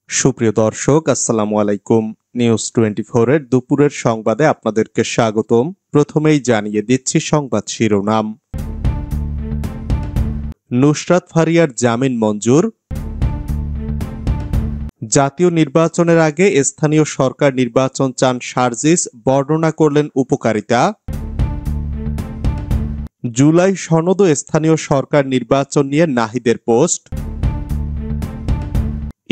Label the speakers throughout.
Speaker 1: সুপ্রিয় দর্শক, আসসালামু আলাইকুম। নিউজ 24 এর দুপুরের সংবাদে আপনাদেরকে স্বাগতম। প্রথমেই জানিয়ে দিচ্ছি সংবাদ শিরোনাম। নুসরাত ফারিয়ার জামিন মঞ্জুর। জাতীয় নির্বাচনের আগে স্থানীয় সরকার নির্বাচন চান সার্জিস, বর্ণনা করলেন উপকারিতা। জুলাই সনদ ও স্থানীয় সরকার নির্বাচন নিয়ে নাহিদের পোস্ট।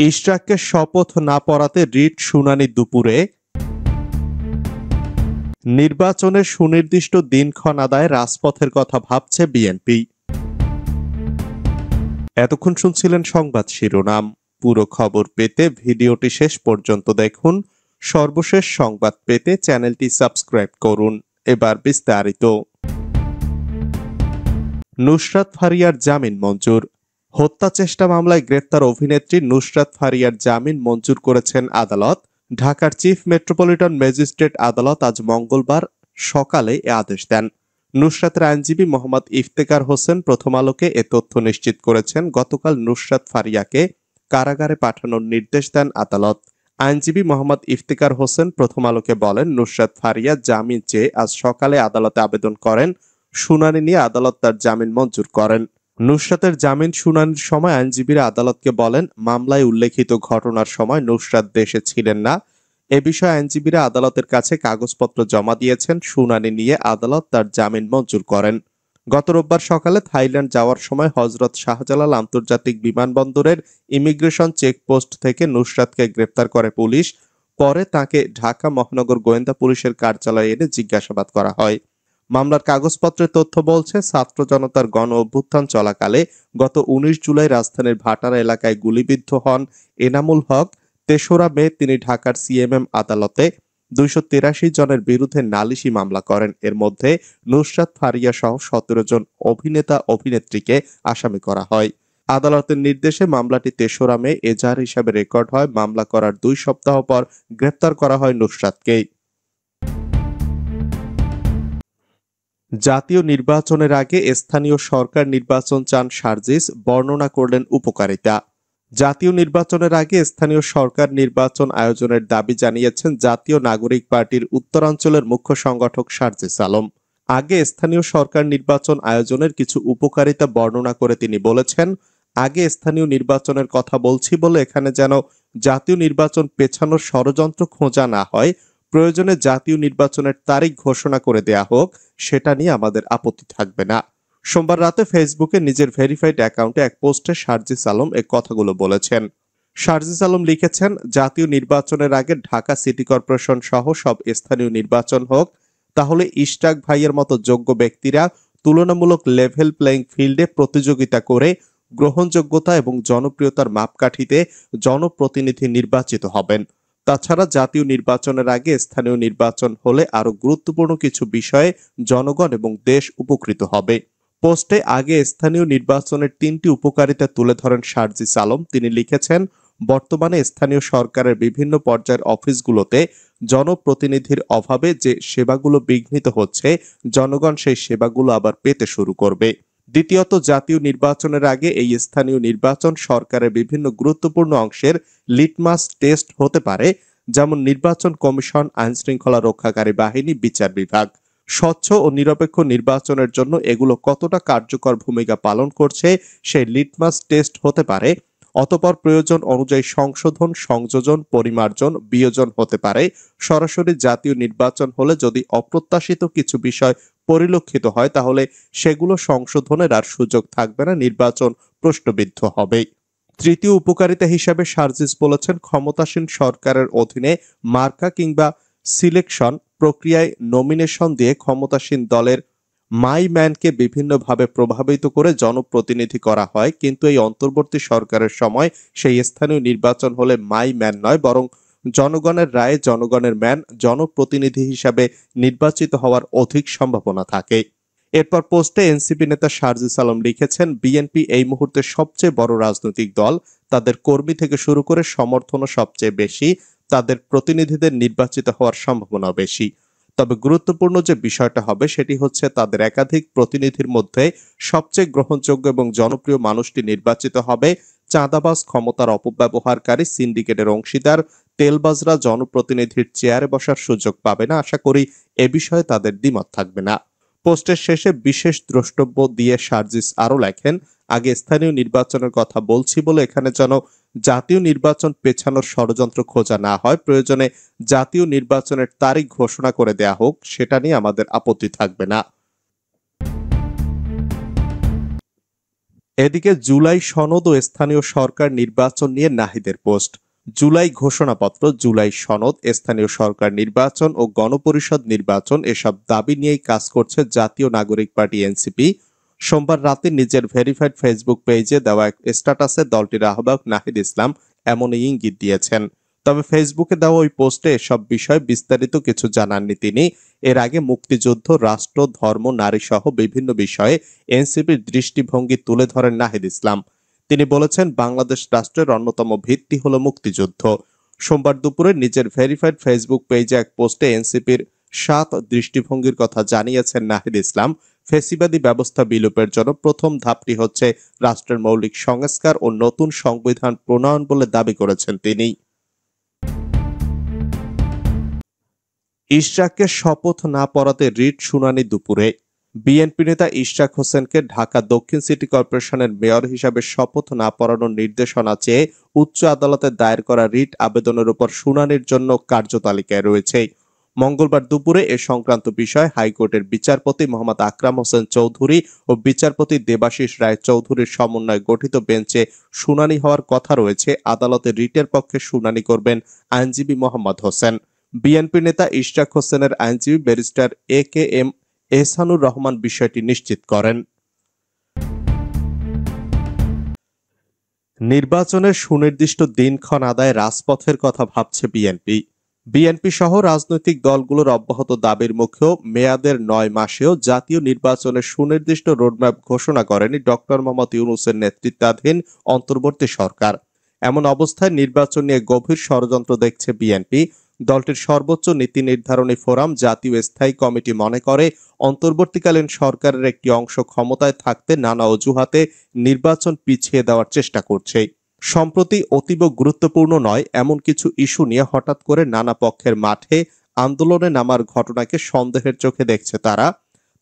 Speaker 1: ইশরাককে শপথ না পড়াতে রিট শুনানি দুপুরে। নির্বাচনের সুনির্দিষ্ট দিনক্ষণ আদায়ে রাজপথের কথা ভাবছে বিএনপি। এতক্ষণ শুনছিলেন সংবাদ শিরোনাম। পুরো খবর পেতে ভিডিওটি শেষ পর্যন্ত দেখুন। সর্বশেষ সংবাদ পেতে চ্যানেলটি সাবস্ক্রাইব করুন। এবার বিস্তারিত। নুসরাত ফারিয়ার জামিন মঞ্জুর। হত্যা চেষ্টা মামলায় গ্রেফতার অভিনেত্রী নুসরাত ফারিয়ার জামিন মঞ্জুর করেছেন আদালত। ঢাকার চিফ মেট্রোপলিটন ম্যাজিস্ট্রেট আদালত আজ মঙ্গলবার সকালে এ আদেশ দেন। নুসরাতের আইনজীবী মোহাম্মদ ইফতেখার হোসেন প্রথম আলোকে এ তথ্য নিশ্চিত করেছেন। গতকাল নুসরাত ফারিয়াকে কারাগারে পাঠানোর নির্দেশ দেন আদালত। আইনজীবী মোহাম্মদ ইফতেখার হোসেন প্রথম আলোকে বলেন, নুসরাত ফারিয়া জামিন চেয়ে আজ সকালে আদালতে আবেদন করেন। শুনানি নিয়ে আদালত তার জামিন মঞ্জুর করেন। নুসরাতের জামিন শুনানির সময় আইনজীবীরা আদালতকে বলেন, মামলায় উল্লেখিত ঘটনার সময় নুসরাত দেশে ছিলেন না। এ বিষয়ে আইনজীবীরা আদালতের কাছে কাগজপত্র জমা দিয়েছেন। শুনানি নিয়ে আদালত তার জামিন মঞ্জুর করেন। গত রোববার সকালে থাইল্যান্ড যাওয়ার সময় হযরত শাহজালাল আন্তর্জাতিক বিমানবন্দরের ইমিগ্রেশন চেকপোস্ট থেকে নুসরাতকে গ্রেফতার করে পুলিশ। পরে তাকে ঢাকা মহানগর গোয়েন্দা পুলিশের কার্যালয়ে এনে জিজ্ঞাসাবাদ করা হয়। মামলার কাগজপত্রের তথ্য বলছে, ছাত্র জনতার গণ অভ্যুত্থান চলাকালে গত ১৯ জুলাই রাজধানীর ভাটারা এলাকায় গুলিবিদ্ধ হন এনামুল হক। ৩রা মে তিনি ঢাকার সিএমএম আদালতে ২৮৩ জনের বিরুদ্ধে নালিশি মামলা করেন। এর মধ্যে নুসরাত ফারিয়া সহ ১৭ জন অভিনেতা অভিনেত্রীকে আসামি করা হয়। আদালতের নির্দেশে মামলাটি ৩রা মে এজাহার হিসাবে রেকর্ড হয়। মামলা করার ২ সপ্তাহ পর গ্রেফতার করা হয় নুসরাতকে। জাতীয় নির্বাচনের আগে স্থানীয় সরকার নির্বাচন চান সার্জিস, বর্ণনা করলেন উপকারিতা। জাতীয় নির্বাচনের আগে স্থানীয় সরকার নির্বাচন আয়োজনের দাবি জানিয়েছেন জাতীয় নাগরিক পার্টির উত্তরাঞ্চলের মুখ্য সংগঠক সার্জিস আলম। আগে স্থানীয় সরকার নির্বাচন আয়োজনের কিছু উপকারিতা বর্ণনা করে তিনি বলেছেন, আগে স্থানীয় নির্বাচনের কথা বলছি বলে এখানে যেন জাতীয় নির্বাচন পেছানোর ষড়যন্ত্র খোঁজা না হয়। প্রয়োজনে জাতীয় নির্বাচনের তারিখ ঘোষণা করে দেয়া হোক, সেটা নিয়ে আমাদের আপত্তি থাকবে না। সোমবার রাতে ফেসবুকে নিজের ভেরিফাইড অ্যাকাউন্টে এক পোস্টে সার্জিস আলম এ কথাগুলো বলেছেন। সার্জিস আলম লিখেছেন, জাতীয় নির্বাচনের আগে ঢাকা সিটি কর্পোরেশন সহ সব স্থানীয় নির্বাচন হোক, তাহলে ইশরাক ভাইয়ের মতো যোগ্য ব্যক্তিরা তুলনামূলক লেভেল প্লেইং ফিল্ডে প্রতিযোগিতা করে গ্রহণযোগ্যতা এবং জনপ্রিয়তার মাপকাঠিতে জনপ্রতিনিধি নির্বাচিত হবেন। তাছাড়া জাতীয় নির্বাচনের আগে স্থানীয় নির্বাচন হলে আরো গুরুত্বপূর্ণ কিছু বিষয়ে জনগণ এবং দেশ উপকৃত হবে। পোস্টে আগে স্থানীয় নির্বাচনের ৩টি উপকারিতা তুলে ধরেন সার্জিস আলম। তিনি লিখেছেন, বর্তমানে স্থানীয় সরকারের বিভিন্ন পর্যায়ের অফিসগুলোতে জনপ্রতিনিধির অভাবে যে সেবাগুলো বিঘ্নিত হচ্ছে, জনগণ সেই সেবাগুলো আবার পেতে শুরু করবে। দ্বিতীয়ত, জাতীয় নির্বাচনের আগে এই স্থানীয় নির্বাচন সরকারের বিভিন্ন গুরুত্বপূর্ণ অংশের লিটমাস টেস্ট হতে পারে, যেমন নির্বাচন কমিশন, আইনশৃঙ্খলা রক্ষাকারী বাহিনী, বিচার বিভাগ। স্বচ্ছ ও নিরপেক্ষ নির্বাচনের জন্য এগুলো কতটা কার্যকর ভূমিকা পালন করছে সেই লিটমাস টেস্ট হতে পারে। অতঃপর প্রয়োজন অনুযায়ী সংশোধন, সংযোজন, পরিমার্জন, বিয়োজন হতে পারে। সরাসরি জাতীয় নির্বাচন হলে যদি অপ্রত্যাশিত কিছু বিষয় পরিলক্ষিত হয়, তাহলে সেগুলো সংশোধনের আর সুযোগ থাকবে না, নির্বাচন প্রশ্নবিদ্ধ হবে। তৃতীয় উপকারিতা হিসাবে সার্জিস বলেছেন, ক্ষমতাসীন সরকারের অধীনে মার্কা কিংবা সিলেকশন প্রক্রিয়ায় নমিনেশন দিয়ে ক্ষমতাসীন দলের মাই ম্যানকে বিভিন্নভাবে প্রভাবিত করে জনপ্রতিনিধি করা হয়, কিন্তু এই অন্তর্বর্তী সরকারের সময় সেই স্থানীয় নির্বাচন হলে মাই ম্যান নয়, বরং জনগণের রায়ে জনগণের ম্যান জনপ্রতিনিধি হিসাবে নির্বাচিত হওয়ার অধিক সম্ভাবনা থাকে। এরপর পোস্টে এনসিপি নেতা সার্জিস আলম লিখেছেন, বিএনপি এই মুহূর্তে সবচেয়ে বড় রাজনৈতিক দল। তাদের কর্মী থেকে শুরু করে সমর্থনও সবচেয়ে বেশি। তাদের প্রতিনিধিদের নির্বাচিত হওয়ার সম্ভাবনা বেশি। তবে গুরুত্বপূর্ণ যে বিষয়টা হবে সেটি হচ্ছে তাদের একাধিক প্রতিনিধির মধ্যে সবচেয়ে গ্রহণযোগ্য এবং জনপ্রিয় মানুষটি নির্বাচিত হবে। চাঁদাবাজ, ক্ষমতার অপব্যবহারকারী, সিন্ডিকেটের অংশীদার, তেলবাজরা জনপ্রতিনিধির চেয়ারে বসার সুযোগ পাবে না। আশা করি এ বিষয়ে তাদের দ্বিমত থাকবে না। পোস্টের শেষে বিশেষ দ্রষ্টব্য দিয়ে সার্জিস আরও লেখেন, আগে স্থানীয় নির্বাচনের কথা বলছি বলে এখানে যেন জাতীয় নির্বাচন পেছানোর ষড়যন্ত্র খোঁজা না হয়। প্রয়োজনে জাতীয় নির্বাচনের তারিখ ঘোষণা করে দেয়া হোক, সেটা নিয়ে আমাদের আপত্তি থাকবে না। এদিকে জুলাই সনদ ও স্থানীয় সরকার নির্বাচন নিয়ে নাহিদের পোস্ট। জুলাই ঘোষণাপত্র, জুলাই সনদ, স্থানীয় সরকার নির্বাচন ও গণপরিষদ নির্বাচন এসব দাবি নিয়েই কাজ করছে জাতীয় নাগরিক পার্টি এনসিপি। সোমবার রাতে নিজের ভেরিফাইড ফেসবুক পেজে দেওয়া এক স্ট্যাটাসে দলটির আহ্বায়ক নাহিদ ইসলাম এমনই ইঙ্গিত দিয়েছেন। তবে ফেসবুকে দেওয়া ওই পোস্টে এসব বিষয়ে বিস্তারিত কিছু জানাননি তিনি। এর আগে মুক্তিযুদ্ধ, রাষ্ট্র, ধর্ম, নারী সহ বিভিন্ন বিষয়ে এনসিপির দৃষ্টিভঙ্গি তুলে ধরেন নাহিদ ইসলাম। তিনি বলেছেন, বাংলাদেশ রাষ্ট্রের অন্যতম ভিত্তি হলো মুক্তিযুদ্ধ। সোমবার দুপুরে নিজের ভেরিফাইড ফেসবুক পেজে এক পোস্টে এনসিপির 7 দৃষ্টিভঙ্গির কথা জানিয়েছেন নাহিদ ইসলাম। ফ্যাসিবাদী ব্যবস্থা বিলোপের জন্য প্রথম ধাপটি হচ্ছে রাষ্ট্রের মৌলিক সংস্কার ও নতুন সংবিধান প্রণয়ন বলে দাবি করেছেন তিনি। ইশরাককে শপথ না পড়াতে রিট শুনানি দুপুরে। বিএনপি নেতা ইশরাক হোসেনকে ঢাকা দক্ষিণ সিটি কর্পোরেশনের মেয়র হিসাবে শপথ না পড়ানোর নির্দেশনা চেয়ে উচ্চ আদালতে দায়ের করা রিট আবেদনের উপর শুনানির জন্য কার্যতালিকায় রয়েছে। মঙ্গলবার দুপুরে এ সংক্রান্ত বিষয়ে হাইকোর্টের বিচারপতি মোহাম্মদ আকরাম হোসেন চৌধুরী ও বিচারপতি দেবাশিস রায় চৌধুরীর সমন্বয়ে গঠিত বেঞ্চে শুনানি হওয়ার কথা রয়েছে। আদালতে রিটের পক্ষে শুনানি করবেন আইনজীবী মোহাম্মদ হোসেন। বিএনপি নেতা ইশরাক হোসেনের আইনজীবী ব্যারিস্টার এ.কে.এম. এহসানুর রহমান বিষয়টি নিশ্চিত করেন। নির্বাচনের সুনির্দিষ্ট দিনক্ষণ আদায়ে রাজপথের কথা ভাবছে বিএনপি। বিএনপি সহ রাজনৈতিক দলগুলোর অব্যাহত দাবির মুখেও মেয়াদের 9 মাসেও জাতীয় নির্বাচনের সুনির্দিষ্ট রোডম্যাপ ঘোষণা করেনি ডক্টর মোহাম্মদ ইউনূসের নেতৃত্বাধীন অন্তর্বর্তী সরকার। এমন অবস্থায় নির্বাচন নিয়ে গভীর ষড়যন্ত্র দেখছে বিএনপি। দলটির সর্বোচ্চ নীতি নির্ধারণী ফোরাম জাতীয় স্থায়ী কমিটি মনে করে, অন্তর্বর্তীকালীন সরকারের একটি অংশ ক্ষমতায় থাকতে নানা অজুহাতে নির্বাচন পিছিয়ে দেওয়ার চেষ্টা করছে। সম্প্রতি অতীব গুরুত্বপূর্ণ নয় এমন কিছু ইস্যু নিয়ে হঠাৎ করে নানা পক্ষের মাঠে আন্দোলনে নামার ঘটনাকে সন্দেহের চোখে দেখছে তারা।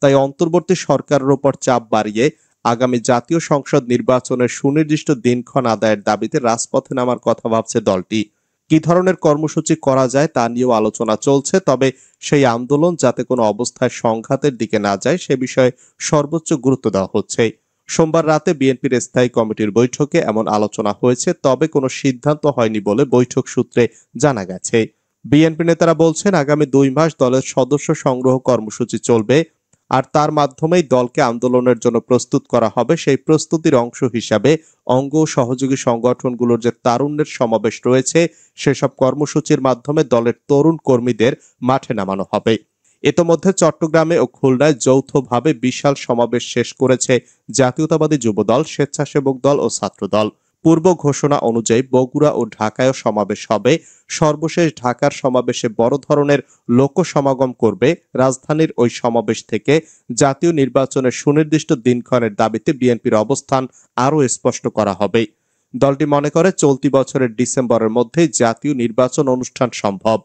Speaker 1: তাই অন্তর্বর্তী সরকারের উপর চাপ বাড়িয়ে আগামী জাতীয় সংসদ নির্বাচনের সুনির্দিষ্ট দিনক্ষণ আদায়ের দাবিতে রাজপথে নামার কথা ভাবছে দলটি। কি ধরনের কর্মসূচি করা যায় তা নিয়েও আলোচনা চলছে। তবে সেই আন্দোলন যাতে কোনো অবস্থায় সংঘাতের দিকে না যায় সে বিষয়ে সর্বোচ্চ গুরুত্ব দেওয়া হচ্ছে। সোমবার রাতে বিএনপির স্থায়ী কমিটির বৈঠকে এমন আলোচনা হয়েছে, তবে কোনো সিদ্ধান্ত হয়নি বলে বৈঠক সূত্রে জানা গেছে। বিএনপি নেতারা বলছেন, আগামী 2 মাস দলের সদস্য সংগ্রহ কর্মসূচি চলবে, আর তার মাধ্যমেই দলকে আন্দোলনের জন্য প্রস্তুত করা হবে। সেই প্রস্তুতির অংশ হিসাবে অঙ্গ ও সহযোগী সংগঠনগুলোর যে তারুণ্যের সমাবেশ রয়েছে সেসব কর্মসূচির মাধ্যমে দলের তরুণ কর্মীদের মাঠে নামানো হবে। ইতোমধ্যে চট্টগ্রামে ও খুলনায় যৌথভাবে বিশাল সমাবেশ শেষ করেছে জাতীয়তাবাদী যুবদল, স্বেচ্ছাসেবক দল ও ছাত্রদল। পূর্ব ঘোষণা অনুযায়ী বগুড়া ও ঢাকায়ও সমাবেশ হবে। সর্বশেষ ঢাকার সমাবেশে বড় ধরনের লোক সমাগম করবে। রাজধানীর ওই সমাবেশ থেকে জাতীয় নির্বাচনের সুনির্দিষ্ট দিনক্ষণের দাবিতে বিএনপির অবস্থান আরও স্পষ্ট করা হবে। দলটি মনে করে চলতি বছরের ডিসেম্বরের মধ্যে জাতীয় নির্বাচন অনুষ্ঠান সম্ভব।